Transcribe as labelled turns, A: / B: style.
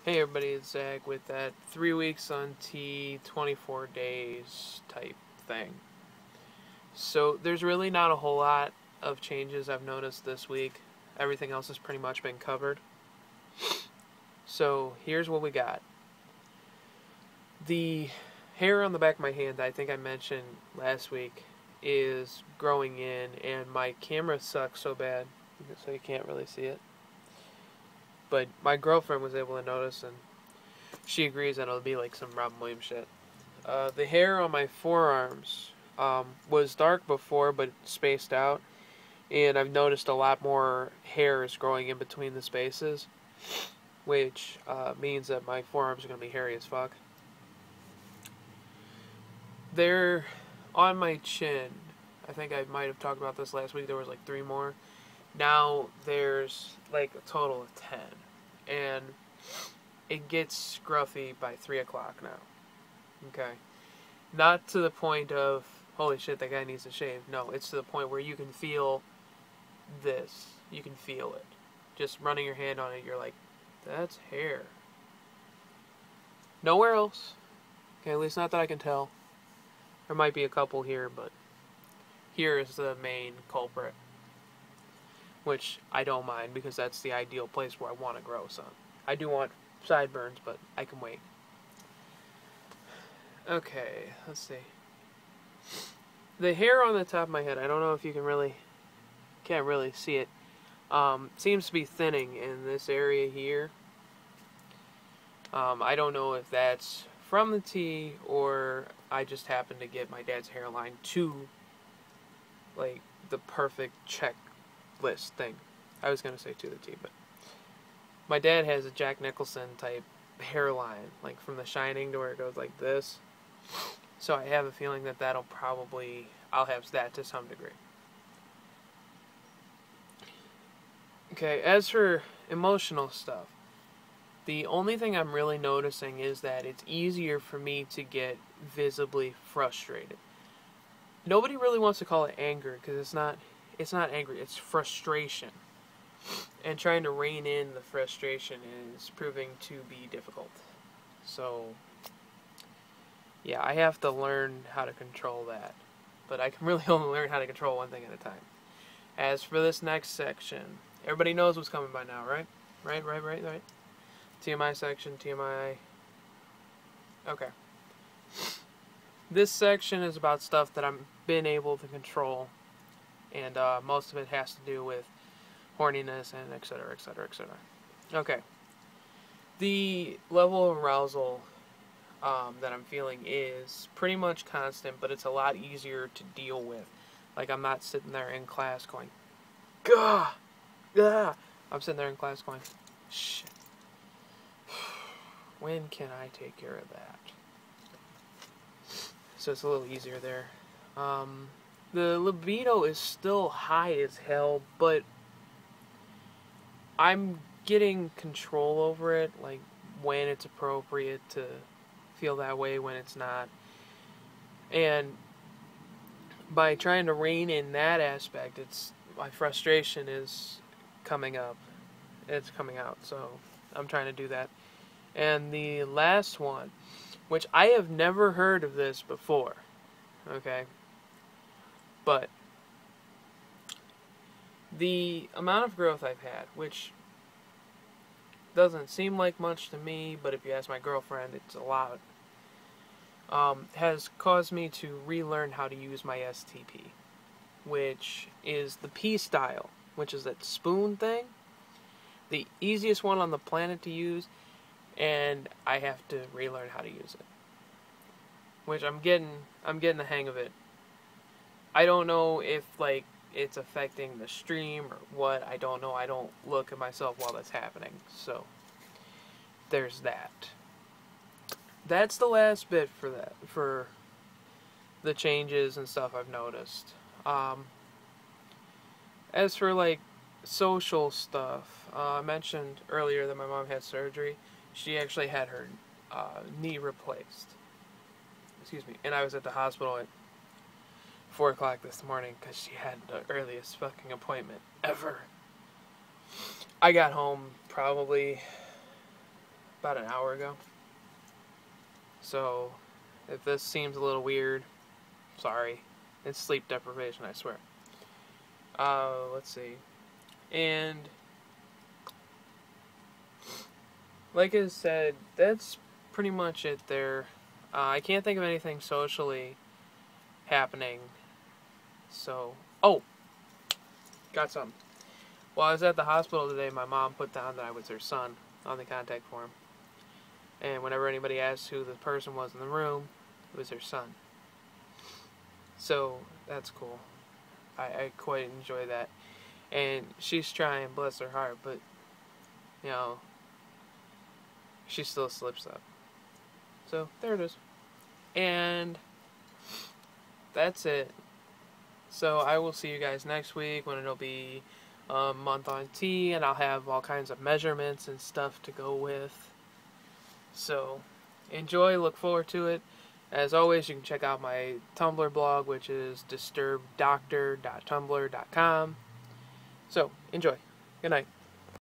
A: Hey everybody, it's Zach with that 3 weeks on T, 24 days type thing. So there's really not a whole lot of changes I've noticed this week. Everything else has pretty much been covered. So here's what we got. The hair on the back of my hand, I think I mentioned last week, is growing in, and my camera sucks so bad, so you can't really see it. But my girlfriend was able to notice, and she agrees that it'll be like some Robin Williams shit. The hair on my forearms was dark before, but spaced out, and I've noticed a lot more hairs growing in between the spaces, which means that my forearms are going to be hairy as fuck. They're on my chin. I think I might have talked about this last week. There was like 3 more. Now there's like a total of 10. And it gets scruffy by 3 o'clock now. Okay. Not to the point of, holy shit, that guy needs to shave. No, it's to the point where you can feel this. You can feel it. Just running your hand on it, you're like, that's hair. Nowhere else. Okay, at least not that I can tell. There might be a couple here, but here is the main culprit. Which I don't mind, because that's the ideal place where I want to grow some. I do want sideburns, but I can wait. Okay, let's see. The hair on the top of my head, I don't know if you can't really see it. Seems to be thinning in this area here. I don't know if that's from the T or I just happened to get my dad's hairline to like the perfect checklist thing. I was gonna say to the T, but my dad has a Jack Nicholson type hairline, like from The Shining, to where it goes like this. So I have a feeling that I'll have that to some degree. Okay, as for emotional stuff, the only thing I'm really noticing is that it's easier for me to get visibly frustrated. Nobody really wants to call it anger, because it's not angry, it's frustration. And trying to rein in the frustration is proving to be difficult. So, yeah, I have to learn how to control that. But I can really only learn how to control one thing at a time. As for this next section, everybody knows what's coming by now, right? Right. TMI section, TMI. Okay. This section is about stuff that I've been able to control, and most of it has to do with horniness and etc. Okay. The level of arousal that I'm feeling is pretty much constant, but it's a lot easier to deal with. Like, I'm not sitting there in class going, gah, gah. I'm sitting there in class going, shit. When can I take care of that? So it's a little easier there. The libido is still high as hell, but I'm getting control over it, like when it's appropriate to feel that way, when it's not. And by trying to rein in that aspect, my frustration is coming up. It's coming out, so I'm trying to do that. And the last one, which I have never heard of this before, okay? But the amount of growth I've had, which doesn't seem like much to me, but if you ask my girlfriend, it's a lot, has caused me to relearn how to use my STP, which is the P style, which is that spoon thing, the easiest one on the planet to use, and I have to relearn how to use it, which I'm getting the hang of it. I don't know if like it's affecting the stream or what. I don't know. I don't look at myself while that's happening. So there's that. That's the last bit for the changes and stuff I've noticed. As for like social stuff, I mentioned earlier that my mom had surgery. She actually had her knee replaced. Excuse me. And I was at the hospital at 4 o'clock this morning because she had the earliest fucking appointment ever. I got home probably about an hour ago. So, if this seems a little weird, sorry. It's sleep deprivation, I swear. Let's see. And, like I said, that's pretty much it there. I can't think of anything socially happening. So, oh! Got something. While I was at the hospital today, my mom put down that I was her son on the contact form. And whenever anybody asked who the person was in the room, it was her son. So, that's cool. I quite enjoy that. And she's trying, bless her heart, but, you know, she still slips up. So, there it is. And that's it. So, I will see you guys next week when it'll be a month on T, and I'll have all kinds of measurements and stuff to go with. So, enjoy, look forward to it. As always, you can check out my Tumblr blog, which is disturbeddoctor.tumblr.com. So, enjoy. Good night.